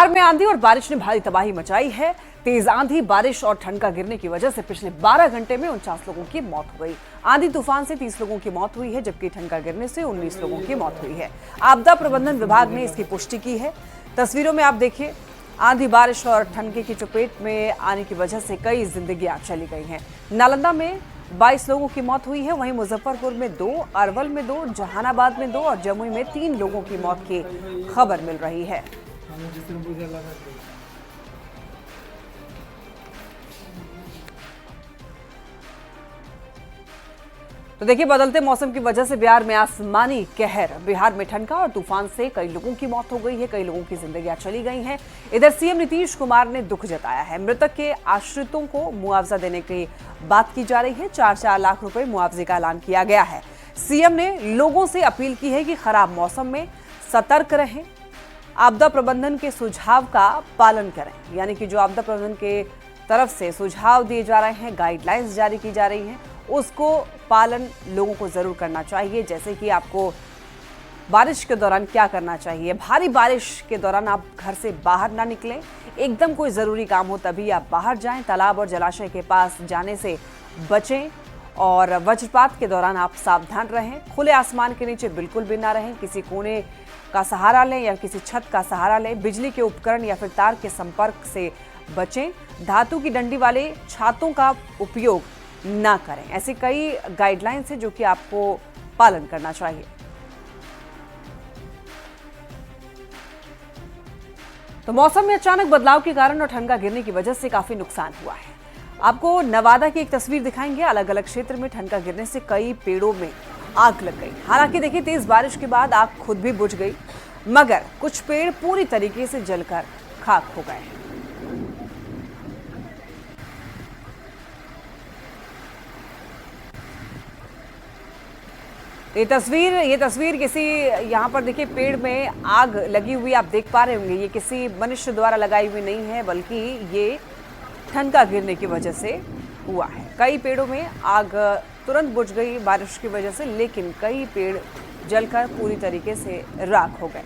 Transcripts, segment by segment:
बिहार में आंधी और बारिश ने भारी तबाही मचाई है। तेज आंधी, बारिश और ठनका गिरने की वजह से पिछले 12 घंटे में 49 लोगों की मौत हो गई। आंधी तूफान से 30 लोगों की मौत हुई है, जबकि ठनका गिरने से 19 लोगों की मौत हुई है। आपदा प्रबंधन विभाग ने इसकी पुष्टि की है। तस्वीरों में आप देखिए, आंधी, बारिश और ठनके की चपेट में आने की वजह से कई जिंदगियां चली गई हैं। नालंदा में 22 लोगों की मौत हुई है, वहीं मुजफ्फरपुर में 2, अरवल में 2, जहानाबाद में 2 और जमुई में 3 लोगों की मौत की खबर मिल रही है। तो देखिए, बदलते मौसम की वजह से बिहार में आसमानी कहर। बिहार में ठनका और तूफान से कई लोगों की मौत हो गई है, कई लोगों की जिंदगियां चली गई हैं। इधर सीएम नीतीश कुमार ने दुख जताया है। मृतक के आश्रितों को मुआवजा देने की बात की जा रही है। 4-4 लाख रुपए मुआवजे का ऐलान किया गया है। सीएम ने लोगों से अपील की है कि खराब मौसम में सतर्क रहें, आपदा प्रबंधन के सुझाव का पालन करें। यानी कि जो आपदा प्रबंधन के तरफ से सुझाव दिए जा रहे हैं, गाइडलाइंस जारी की जा रही हैं, उसको पालन लोगों को जरूर करना चाहिए। जैसे कि आपको बारिश के दौरान क्या करना चाहिए। भारी बारिश के दौरान आप घर से बाहर ना निकलें, एकदम कोई ज़रूरी काम हो तभी आप बाहर जाएं। तालाब और जलाशय के पास जाने से बचें और वज्रपात के दौरान आप सावधान रहें। खुले आसमान के नीचे बिल्कुल भी ना रहें, किसी कोने का सहारा लें या किसी छत का सहारा लें। बिजली के उपकरण या फिर तार के संपर्क से बचें। धातु की डंडी वाले छातों का उपयोग ना करें। ऐसे कई गाइडलाइंस हैं जो कि आपको पालन करना चाहिए। तो मौसम में अचानक बदलाव के कारण और ठनका गिरने की वजह से काफी नुकसान हुआ है। आपको नवादा की एक तस्वीर दिखाएंगे। अलग अलग क्षेत्र में ठनका गिरने से कई पेड़ों में आग लग गई। हालांकि देखिए, तेज बारिश के बाद आग खुद भी बुझ गई, मगर कुछ पेड़ पूरी तरीके से जलकर खाक हो गए। ये तस्वीर किसी, यहाँ पर देखिए पेड़ में आग लगी हुई आप देख पा रहे होंगे। ये किसी मनुष्य द्वारा लगाई हुई नहीं है, बल्कि ये ठनका गिरने की वजह से हुआ है। कई पेड़ों में आग तुरंत बुझ गई बारिश की वजह से, लेकिन कई पेड़ जलकर पूरी तरीके से राख हो गए।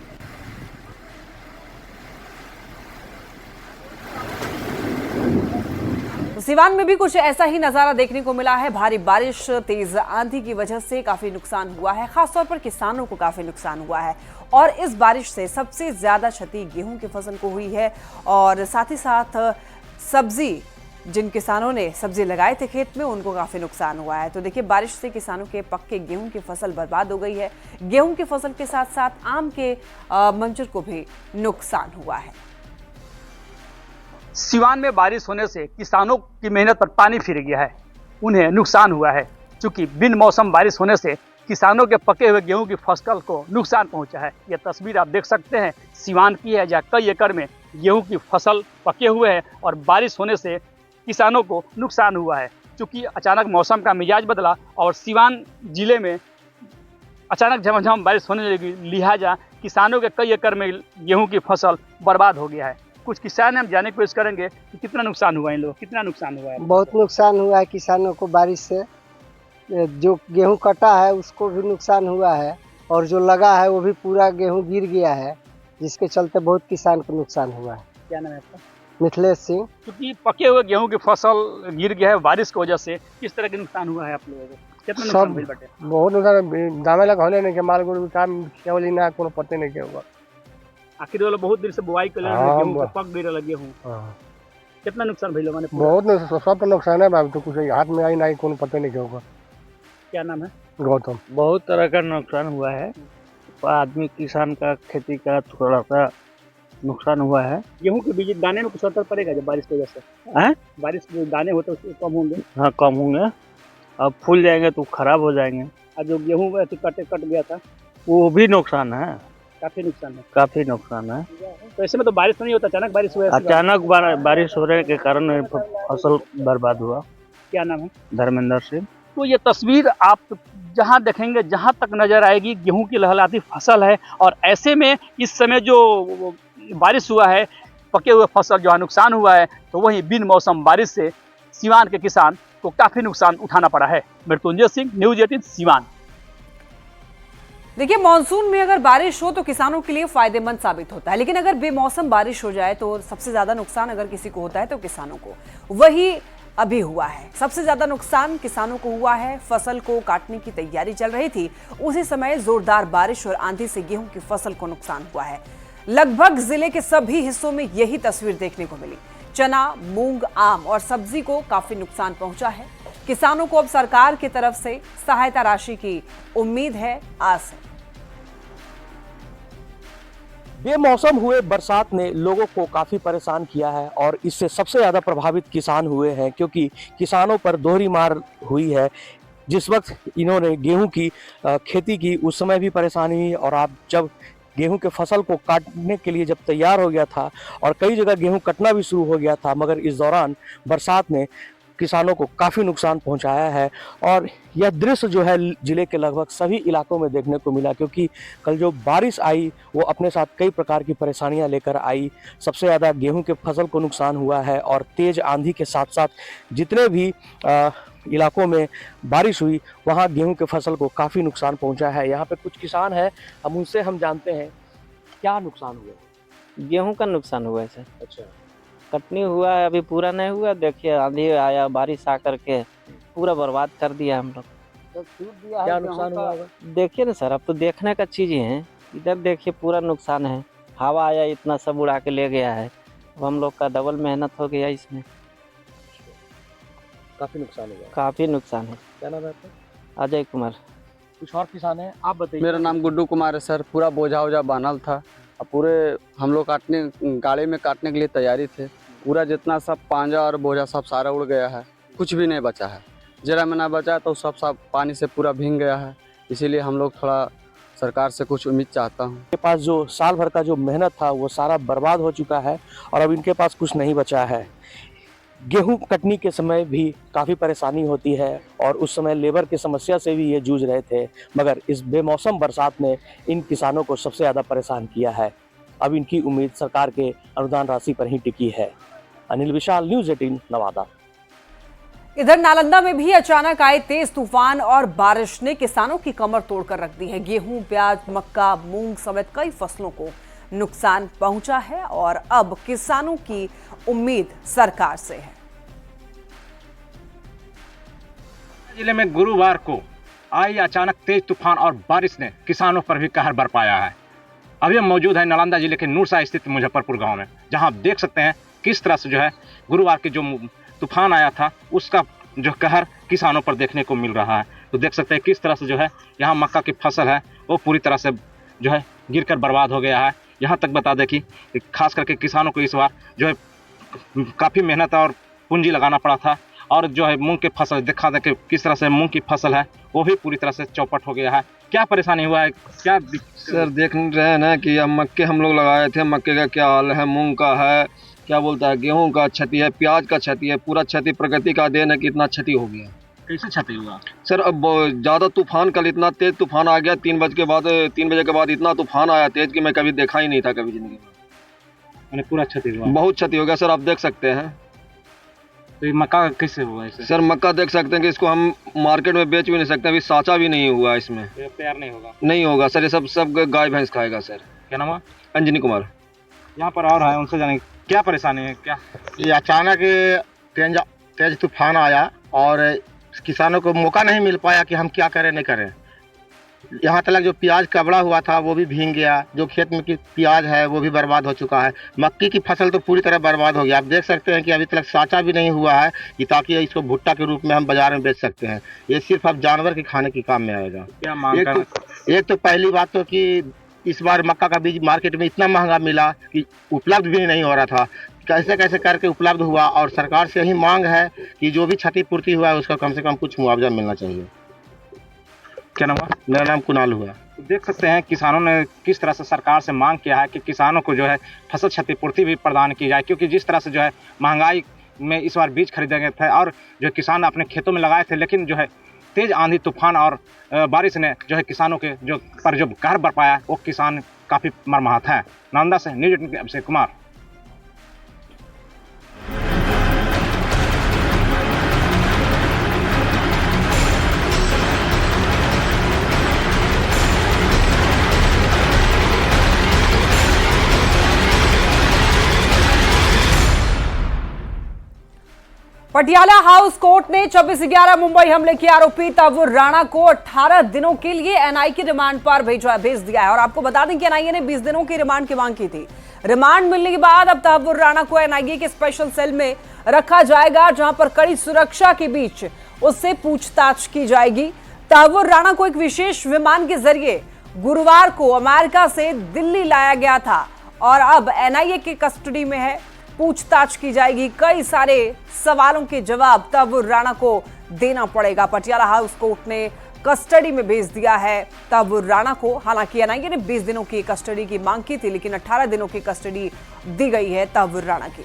सिवान में भी कुछ ऐसा ही नजारा देखने को मिला है। भारी बारिश, तेज आंधी की वजह से काफी नुकसान हुआ है। खासतौर पर किसानों को काफी नुकसान हुआ है और इस बारिश से सबसे ज्यादा क्षति गेहूं की फसल को हुई है और साथ ही साथ सब्जी, जिन किसानों ने सब्जी लगाए थे खेत में, उनको काफी नुकसान हुआ है। तो देखिए, बारिश से किसानों के पक्के गेहूं की फसल बर्बाद हो गई है। गेहूं की फसल के साथ साथ आम के मंजर को भी नुकसान हुआ है। सिवान में बारिश होने से किसानों की मेहनत पर पानी फिर गया है, उन्हें नुकसान हुआ है। चूंकि बिन मौसम बारिश होने से किसानों के पके हुए गेहूं की फसल को नुकसान पहुंचा है। यह तस्वीर आप देख सकते हैं, सिवान की है, जहाँ कई एकड़ में गेहूं की फसल पके हुए हैं और बारिश होने से किसानों को नुकसान हुआ है। चूंकि अचानक मौसम का मिजाज बदला और सिवान जिले में अचानक झमाझम बारिश होने लगी, लिहाजा किसानों के कई एकड़ में गेहूं की फसल बर्बाद हो गया है। कुछ किसान हम जानने की कोशिश करेंगे कि कितना नुकसान हुआ है, इन लोगों कितना नुकसान हुआ है। बहुत नुकसान हुआ है किसानों को बारिश से। जो गेहूं कटा है उसको भी नुकसान हुआ है और जो लगा है वो भी पूरा गेहूं गिर गया है, जिसके चलते बहुत किसान को नुकसान हुआ है। क्या नाम है आपका? मिथिलेश सिंह। क्योंकि पके हुए गेहूं की फसल गिर गया है बारिश की वजह से, किस तरह के नुकसान हुआ है आप लोगों को? कितना नुकसान हुआ बटे? बहुत नुकसान, दामे लग होने नहीं के माल गुड़ काम केवल ना कोनो पते नहीं के हुआ। आखिर वाला बहुत देर से बुआई कर गेहूं के पक गई लगे हूं। कितना नुकसान भइल माने? बहुत सब तो नुकसान है बाबू, तो कुछ हाथ में आई नहीं, कोनो पते नहीं के होगा। क्या नाम है? गौतम। बहुत तरह का नुकसान हुआ है। आदमी किसान का खेती का थोड़ा सा नुकसान हुआ है। गेहूं के बीज दाने में कुछ असर पड़ेगा जब बारिश की वजह से? हैं? बारिश के दाने होते उसके कम होंगे? हाँ, कम होंगे। अब फूल जाएंगे तो खराब हो जाएंगे। और जो गेहूं कट गया था वो भी नुकसान है, काफी नुकसान है। काफी नुकसान है। तो ऐसे में तो बारिश नहीं होता, अचानक बारिश हुआ। अचानक बारिश होने के कारण फसल बर्बाद हुआ। क्या नाम है? धर्मेंद्र सिंह। तो ये तस्वीर आप जहां देखेंगे, जहां तक नजर आएगी, गेहूं की लहलहाती फसल है और ऐसे में इस समय जो बारिश हुआ है, पके हुए फसल जो नुकसान हुआ है, तो वही बिन मौसम बारिश से सिवान के किसान को काफी नुकसान उठाना पड़ा है। मृत्युंजय सिंह, न्यूज़ 18 सिवान। देखिए, मानसून में अगर बारिश हो तो किसानों के लिए फायदेमंद साबित होता है, लेकिन अगर बेमौसम बारिश हो जाए तो सबसे ज्यादा नुकसान अगर किसी को होता है तो किसानों को। वही अभी हुआ है। सबसे ज्यादा नुकसान किसानों को हुआ है। फसल को काटने की तैयारी चल रही थी, उसी समय जोरदार बारिश और आंधी से गेहूं की फसल को नुकसान हुआ है। लगभग जिले के सभी हिस्सों में यही तस्वीर देखने को मिली। चना, मूंग, आम और सब्जी को काफी नुकसान पहुंचा है। किसानों को अब सरकार की तरफ से सहायता राशि की उम्मीद है, आस है। बेमौसम हुए बरसात ने लोगों को काफ़ी परेशान किया है और इससे सबसे ज़्यादा प्रभावित किसान हुए हैं, क्योंकि किसानों पर दोहरी मार हुई है। जिस वक्त इन्होंने गेहूं की खेती की उस समय भी परेशानी हुई, और आप जब गेहूं के फसल को काटने के लिए जब तैयार हो गया था और कई जगह गेहूं कटना भी शुरू हो गया था, मगर इस दौरान बरसात ने किसानों को काफ़ी नुकसान पहुंचाया है। और यह दृश्य जो है ज़िले के लगभग सभी इलाकों में देखने को मिला, क्योंकि कल जो बारिश आई वो अपने साथ कई प्रकार की परेशानियां लेकर आई। सबसे ज़्यादा गेहूं के फसल को नुकसान हुआ है और तेज़ आंधी के साथ साथ जितने भी इलाकों में बारिश हुई वहाँ गेहूं के फसल को काफ़ी नुकसान पहुँचा है। यहाँ पर कुछ किसान हैं, हम उनसे हम जानते हैं क्या नुकसान हुआ। गेहूं का नुकसान हुआ है सर। अच्छा, कटनी हुआ है, अभी पूरा नहीं हुआ। देखिए आंधी आया, बारिश आ करके पूरा बर्बाद कर दिया हम लोग। क्या नुकसान हुआ होगा? देखिए ना सर, अब तो देखने का चीज़ ही है। इधर देखिए पूरा नुकसान है। हवा आया, इतना सब उड़ा के ले गया है। अब हम लोग का डबल मेहनत हो गया इसमें। काफ़ी नुकसान हुआ। काफ़ी नुकसान है। क्या नाम है आपका? अजय कुमार। कुछ और किसान हैं, आप बताइए। मेरा नाम गुड्डू कुमार है सर। पूरा बोझा वोझा बांधल था और पूरे हम लोग काटने गाड़ी में काटने के लिए तैयारी थे। पूरा जितना सब पांजा और बोझा सब सारा उड़ गया है, कुछ भी नहीं बचा है। जरा में ना बचा तो सब पानी से पूरा भीग गया है। इसीलिए हम लोग थोड़ा सरकार से कुछ उम्मीद चाहता हूँ। के पास जो साल भर का जो मेहनत था वो सारा बर्बाद हो चुका है और अब इनके पास कुछ नहीं बचा है। गेहूं कटनी के समय भी काफ़ी परेशानी होती है और उस समय लेबर की समस्या से भी ये जूझ रहे थे, मगर इस बेमौसम बरसात ने इन किसानों को सबसे ज़्यादा परेशान किया है। अब इनकी उम्मीद सरकार के अनुदान राशि पर ही टिकी है। अनिल विशाल, न्यूज़ 18 नवादा। इधर नालंदा में भी अचानक आए तेज तूफान और बारिश ने किसानों की कमर तोड़कर रख दी है। गेहूं, प्याज, मक्का, मूंग समेत कई फसलों को नुकसान पहुंचा है और अब किसानों की उम्मीद सरकार से है। जिले में गुरुवार को आई अचानक तेज तूफान और बारिश ने किसानों पर भी कहर बरपाया है। अभी हम मौजूद है नालंदा जिले के नूरसा स्थित मुजफ्फरपुर गांव में, जहां आप देख सकते हैं किस तरह से जो है गुरुवार के जो तूफान आया था उसका जो कहर किसानों पर देखने को मिल रहा है। तो देख सकते हैं किस तरह से जो है यहाँ मक्का की फसल है वो पूरी तरह से जो है गिरकर बर्बाद हो गया है। यहाँ तक बता दें कि खास करके किसानों को इस बार जो है काफ़ी मेहनत और पूंजी लगाना पड़ा था और जो है मूंग की फसल दिखा दें कि किस तरह से मूंग की फसल है वो भी पूरी तरह से चौपट हो गया है। क्या परेशानी हुआ है, क्या सर देख रहे हैं ना कि अब मक्के हम लोग लगाए थे, मक्के का क्या हाल है, मूंग का है, क्या बोलता है, गेहूं का क्षति है, प्याज का क्षति है। पूरा क्षति प्रकृति का देन है कि इतना क्षति हो गया। कैसे क्षति हुआ सर? अब ज़्यादा तूफान, कल इतना तेज तूफान आ गया। 3 बजे के बाद इतना तूफान आया तेज कि मैं कभी देखा ही नहीं था कभी जिंदगी में। मैंने पूरा क्षति हुआ, बहुत क्षति हो गया सर, आप देख सकते हैं। तो ये मक्का कैसे हुआ इसे? सर मक्का देख सकते हैं कि इसको हम मार्केट में बेच भी नहीं सकते, अभी साचा भी नहीं हुआ इसमें। तैयार नहीं होगा? नहीं होगा सर, ये सब गाय भैंस खाएगा सर। क्या नाम है? अंजनी कुमार। यहाँ पर और है, उनसे जाने क्या परेशानी है। क्या ये अचानक तेज तूफान आया और किसानों को मौका नहीं मिल पाया कि हम क्या करें नहीं करें। यहाँ तक जो प्याज कबड़ा हुआ था वो भी भीग गया, जो खेत में की प्याज है वो भी बर्बाद हो चुका है। मक्की की फसल तो पूरी तरह बर्बाद हो गया। आप देख सकते हैं कि अभी तक साचा भी नहीं हुआ है कि ताकि इसको भुट्टा के रूप में हम बाजार में बेच सकते हैं। ये सिर्फ अब जानवर के खाने के काम में आएगा। क्या मांग एक तो पहली बात तो कि इस बार मक्का का बीज मार्केट में इतना महंगा मिला कि उपलब्ध भी नहीं हो रहा था। कैसे कैसे करके उपलब्ध हुआ और सरकार से यही मांग है कि जो भी क्षतिपूर्ति हुआ है उसका कम से कम कुछ मुआवजा मिलना चाहिए। क्या नाम है? मेरा नाम कुणाल हुआ। तो देख सकते हैं किसानों ने किस तरह से सरकार से मांग किया है कि किसानों को जो है फसल क्षतिपूर्ति भी प्रदान की जाए, क्योंकि जिस तरह से जो है महंगाई में इस बार बीज खरीदे गए थे और जो किसान अपने खेतों में लगाए थे, लेकिन जो है तेज आंधी तूफान और बारिश ने जो है किसानों के जो कहर बरपाया वो किसान काफ़ी मर्माहत हैं। नालंदा से news 18 Abhishek Kumar. Patiala house court ने 26/11 मुंबई हमले के आरोपी तहव्वुर राणा को 18 दिनों के लिए एनआईए की रिमांड पर भेज दिया है। और आपको बता दें कि एनआईए ने 20 दिनों की रिमांड की मांग की थी। रिमांड मिलने के बाद अब तहव्वुर राणा को एनआईए के स्पेशल सेल में रखा जाएगा, जहां पर कड़ी सुरक्षा के बीच उससे पूछताछ की जाएगी। तहव्वुर राणा को एक विशेष विमान के जरिए गुरुवार को अमेरिका से दिल्ली लाया गया था और अब एनआईए की कस्टडी में है। पूछताछ की जाएगी। कई सारे सवालों के जवाब तहव्वुर राणा को देना पड़ेगा। पटियाला हाउस कोर्ट ने कस्टडी में भेज दिया है तहव्वुर राणा को। हालांकि एनआईए ने 20 दिनों की कस्टडी की मांग की थी, लेकिन 18 दिनों की कस्टडी दी गई है तहव्वुर राणा की।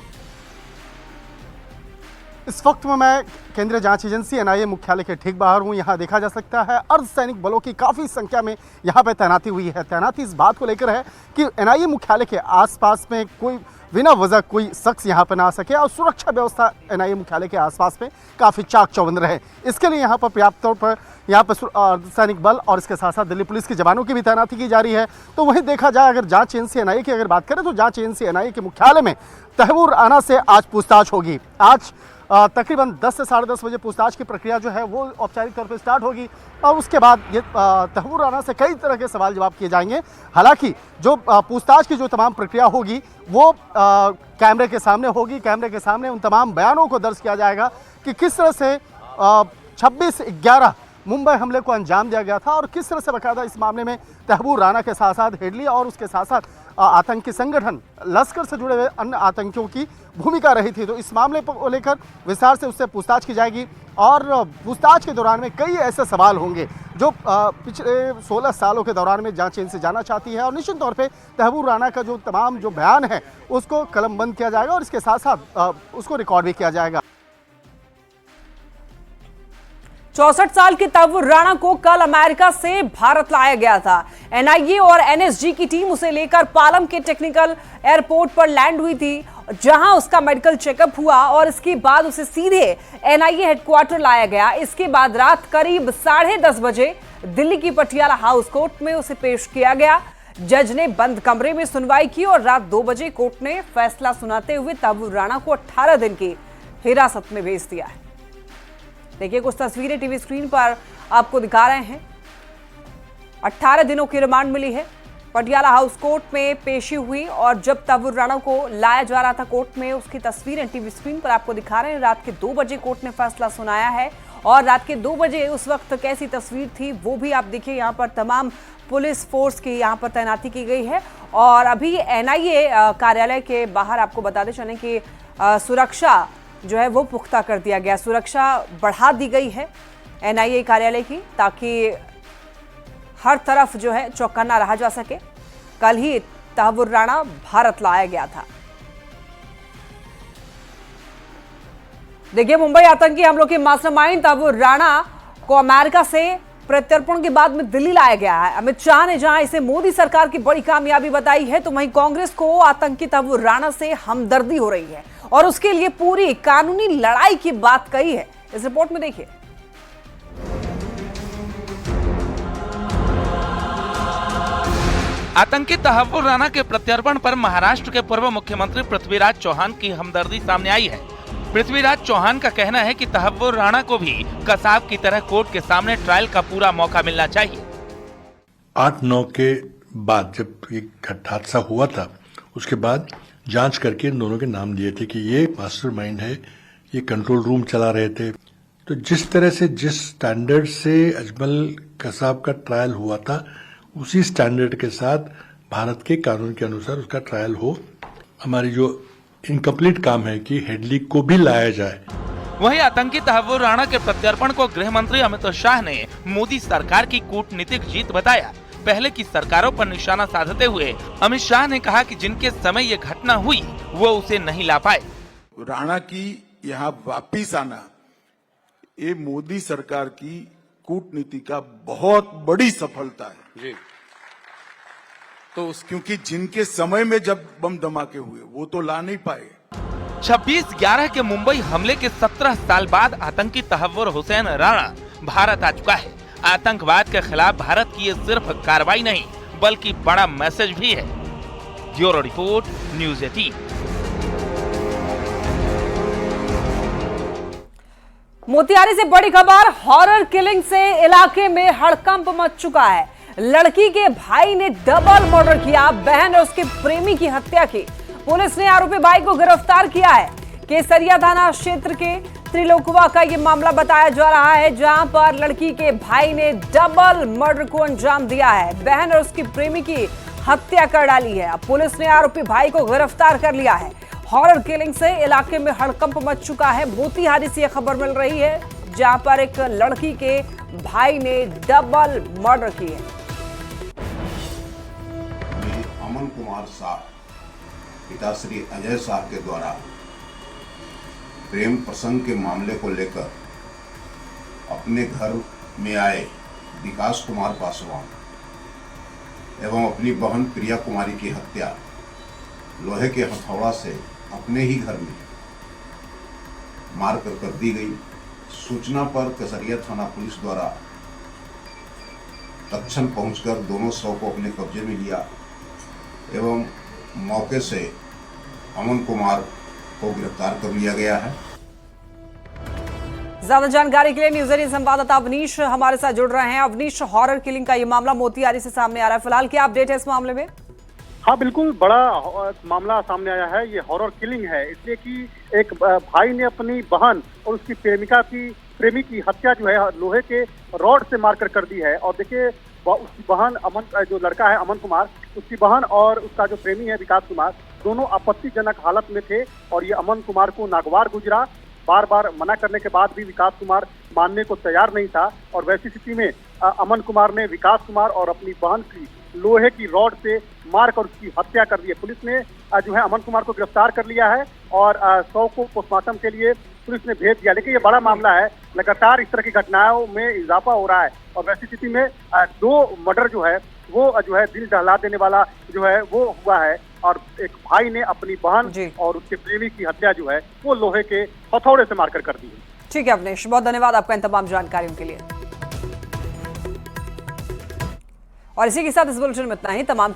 इस वक्त में मैं केंद्रीय जांच एजेंसी एनआईए मुख्यालय के ठीक बाहर हूं। यहां देखा जा सकता है अर्धसैनिक बलों की काफ़ी संख्या में यहां पर तैनाती हुई है। तैनाती इस बात को लेकर है कि एनआईए मुख्यालय के आसपास में कोई बिना वजह कोई शख्स यहां पर ना आ सके और सुरक्षा व्यवस्था एनआईए मुख्यालय के आसपास में काफ़ी चाक चौबंद रहे। इसके लिए यहां पर पर्याप्त तौर पर यहाँ पर अर्धसैनिक बल और इसके साथ साथ दिल्ली पुलिस के जवानों की भी तैनाती की जा रही है। तो वहीं देखा जाए, अगर जांच एजेंसी एनआईए की अगर बात करें तो जांच एजेंसी एनआईए के मुख्यालय में तहव्वुर राणा से आज पूछताछ होगी। आज तकरीबन 10 से 10:30 बजे पूछताछ की प्रक्रिया जो है वो औपचारिक तौर पर स्टार्ट होगी और उसके बाद ये तहव्वुर राणा से कई तरह के सवाल जवाब किए जाएंगे। हालांकि जो पूछताछ की जो तमाम प्रक्रिया होगी वो कैमरे के सामने होगी। कैमरे के सामने उन तमाम बयानों को दर्ज किया जाएगा कि किस तरह से 26/11 मुंबई हमले को अंजाम दिया गया था और किस तरह से बाकायदा इस मामले में तहव्वुर राणा के साथ साथ हेडली और उसके साथ साथ आतंकी संगठन लश्कर से जुड़े हुए अन्य आतंकियों की भूमिका रही थी। तो इस मामले को लेकर विस्तार से उससे पूछताछ की जाएगी और पूछताछ के दौरान में कई ऐसे सवाल होंगे जो पिछले 16 सालों के दौरान में जांच एजेंसी जाना चाहती है। और निश्चित तौर पे तहव्वुर राणा का जो तमाम जो बयान है उसको कलमबंद किया जाएगा और इसके साथ साथ उसको रिकॉर्ड भी किया जाएगा। 64 साल के तहव्वुर राणा को कल अमेरिका से भारत लाया गया था। एनआईए और एनएसजी की टीम उसे लेकर पालम के टेक्निकल एयरपोर्ट पर लैंड हुई थी, जहां उसका मेडिकल चेकअप हुआ और इसके बाद उसे सीधे एनआईए हेडक्वार्टर लाया गया। इसके बाद रात करीब 10:30 बजे दिल्ली की पटियाला हाउस कोर्ट में उसे पेश किया गया। जज ने बंद कमरे में सुनवाई की और रात 2 बजे कोर्ट ने फैसला सुनाते हुए तहव्वुर राणा को 18 दिन की हिरासत में भेज दिया है। देखिए, कुछ तस्वीरें टीवी स्क्रीन पर आपको दिखा रहे हैं। 18 दिनों की रिमांड मिली है। पटियाला हाउस कोर्ट में पेशी हुई और जब तहव्वुर राणा को लाया जा रहा था कोर्ट में, उसकी तस्वीरें टीवी स्क्रीन पर आपको दिखा रहे हैं। रात के 2 बजे कोर्ट ने फैसला सुनाया है और रात के 2 बजे उस वक्त कैसी तस्वीर थी वो भी आप देखिए। यहाँ पर तमाम पुलिस फोर्स की यहाँ पर तैनाती की गई है और अभी एनआईए कार्यालय के बाहर आपको बताते चलें कि सुरक्षा जो है वो पुख्ता कर दिया गया। सुरक्षा बढ़ा दी गई है एनआईए कार्यालय की, ताकि हर तरफ जो है चौकन्ना रहा जा सके। कल ही तहव्वुर राणा भारत लाया गया था। देखिए, मुंबई आतंकी हमलों के मास्टरमाइंड तहव्वुर राणा को अमेरिका से प्रत्यर्पण के बाद में दिल्ली लाया गया है। अमित शाह ने जहां इसे मोदी सरकार की बड़ी कामयाबी बताई है, तो वहीं कांग्रेस को आतंकी तहव्वुर राणा से हमदर्दी हो रही है और उसके लिए पूरी कानूनी लड़ाई की बात कही है। इस रिपोर्ट में देखिए। आतंकी तहव्वुर राणा के प्रत्यर्पण पर महाराष्ट्र के पूर्व मुख्यमंत्री पृथ्वीराज चौहान की हमदर्दी सामने आई है। पृथ्वीराज चौहान का कहना है कि तहव्वुर राणा को भी कसाब की तरह कोर्ट के सामने ट्रायल का पूरा मौका मिलना चाहिए। 8-9 के बाद जब ये हादसा हुआ था, उसके बाद जांच करके इन दोनों के नाम दिए थे कि ये मास्टरमाइंड है, ये कंट्रोल रूम चला रहे थे। तो जिस तरह से, जिस स्टैंडर्ड से अजमल कसाब का ट्रायल हुआ था, उसी स्टैंडर्ड के साथ भारत के कानून के अनुसार उसका ट्रायल हो। हमारी जो इनकम्प्लीट काम है कि हेडली को भी लाया जाए। वहीं आतंकी तहव्वुर राणा के प्रत्यर्पण को गृह मंत्री अमित शाह ने मोदी सरकार की कूटनीतिक जीत बताया। पहले की सरकारों पर निशाना साधते हुए अमित शाह ने कहा कि जिनके समय ये घटना हुई वो उसे नहीं ला पाए। राणा की यहाँ वापिस आना ये मोदी सरकार की कूटनीति का बहुत बड़ी सफलता है जी। तो क्योंकि जिनके समय में जब बम धमाके हुए वो तो ला नहीं पाए। 26/11 के मुंबई हमले के 17 साल बाद आतंकी तहव्वुर हुसैन राणा भारत आ चुका है। आतंकवाद के खिलाफ भारत की ये सिर्फ कार्रवाई नहीं बल्कि बड़ा मैसेज भी है। Bureau report, news 18। मोतिहारी से बड़ी खबर, हॉरर किलिंग से इलाके में हड़कंप मच चुका है। लड़की के भाई ने डबल मर्डर किया, बहन और उसके प्रेमी की हत्या की। पुलिस ने आरोपी भाई को गिरफ्तार किया है। केसरिया थाना क्षेत्र के त्रिलोकवा का यह मामला बताया जा रहा है, जहां पर लड़की के भाई ने डबल मर्डर को अंजाम दिया है, बहन और उसकी प्रेमी की हत्या कर डाली है। अब पुलिस ने आरोपी भाई को गिरफ्तार कर लिया है। हॉरर किलिंग से इलाके में हड़कंप मच चुका है। मोतिहारी से यह खबर मिल रही है, जहां पर एक लड़की के भाई ने डबल मर्डर की है। अमन कुमार शाह पिता श्री अजय शाह के द्वारा प्रेम प्रसंग के मामले को लेकर अपने घर में आए विकास कुमार पासवान एवं अपनी बहन प्रिया कुमारी की हत्या लोहे के हथौड़ा से अपने ही घर में मार कर दी गई। सूचना पर केसरिया थाना पुलिस द्वारा तत्क्षण पहुंचकर दोनों शव को अपने कब्जे में लिया एवं मौके से अमन कुमार को गिरफ्तार कर लिया गया है। ज्यादा जानकारी के लिए न्यूज 18 संवाददाता अवनीश हमारे साथ जुड़ रहे हैं। अवनीश, हॉरर किलिंग का ये मामला मोतिहारी से सामने आ रहा है, फिलहाल क्या अपडेट है इस मामले में? हाँ, बिल्कुल बड़ा मामला सामने आया है। ये हॉरर किलिंग है, इसलिए कि एक भाई ने अपनी बहन और उसकी प्रेमी की हत्या जो है लोहे के रॉड से मारकर कर दी है। और देखिए, उसकी बहन अमन, जो लड़का है अमन कुमार, उसकी बहन और उसका जो प्रेमी है विकास कुमार, दोनों आपत्तिजनक हालत में थे और ये अमन कुमार को नागवार गुजरा। बार बार मना करने के बाद भी विकास कुमार मानने को तैयार नहीं था और वैसी स्थिति में अमन कुमार ने विकास कुमार और अपनी बहन की लोहे की रॉड से मारकर उसकी हत्या कर दी है। पुलिस ने जो है अमन कुमार को गिरफ्तार कर लिया है और शव को पोस्टमार्टम के लिए पुलिस ने भेज दिया। लेकिन ये बड़ा मामला है, लगातार इस तरह की घटनाओं में इजाफा हो रहा है और वैसी स्थिति में दो मर्डर जो है वो जो है दिल दहला देने वाला जो है वो हुआ है और एक भाई ने अपनी बहन और उसके प्रेमी की हत्या जो है वो लोहे के हथौड़े से मारकर कर दी है। ठीक है अवनीश, बहुत धन्यवाद आपका इन तमाम जानकारियों के लिए। और इसी के साथ इस बुलेटिन में इतना ही। तमाम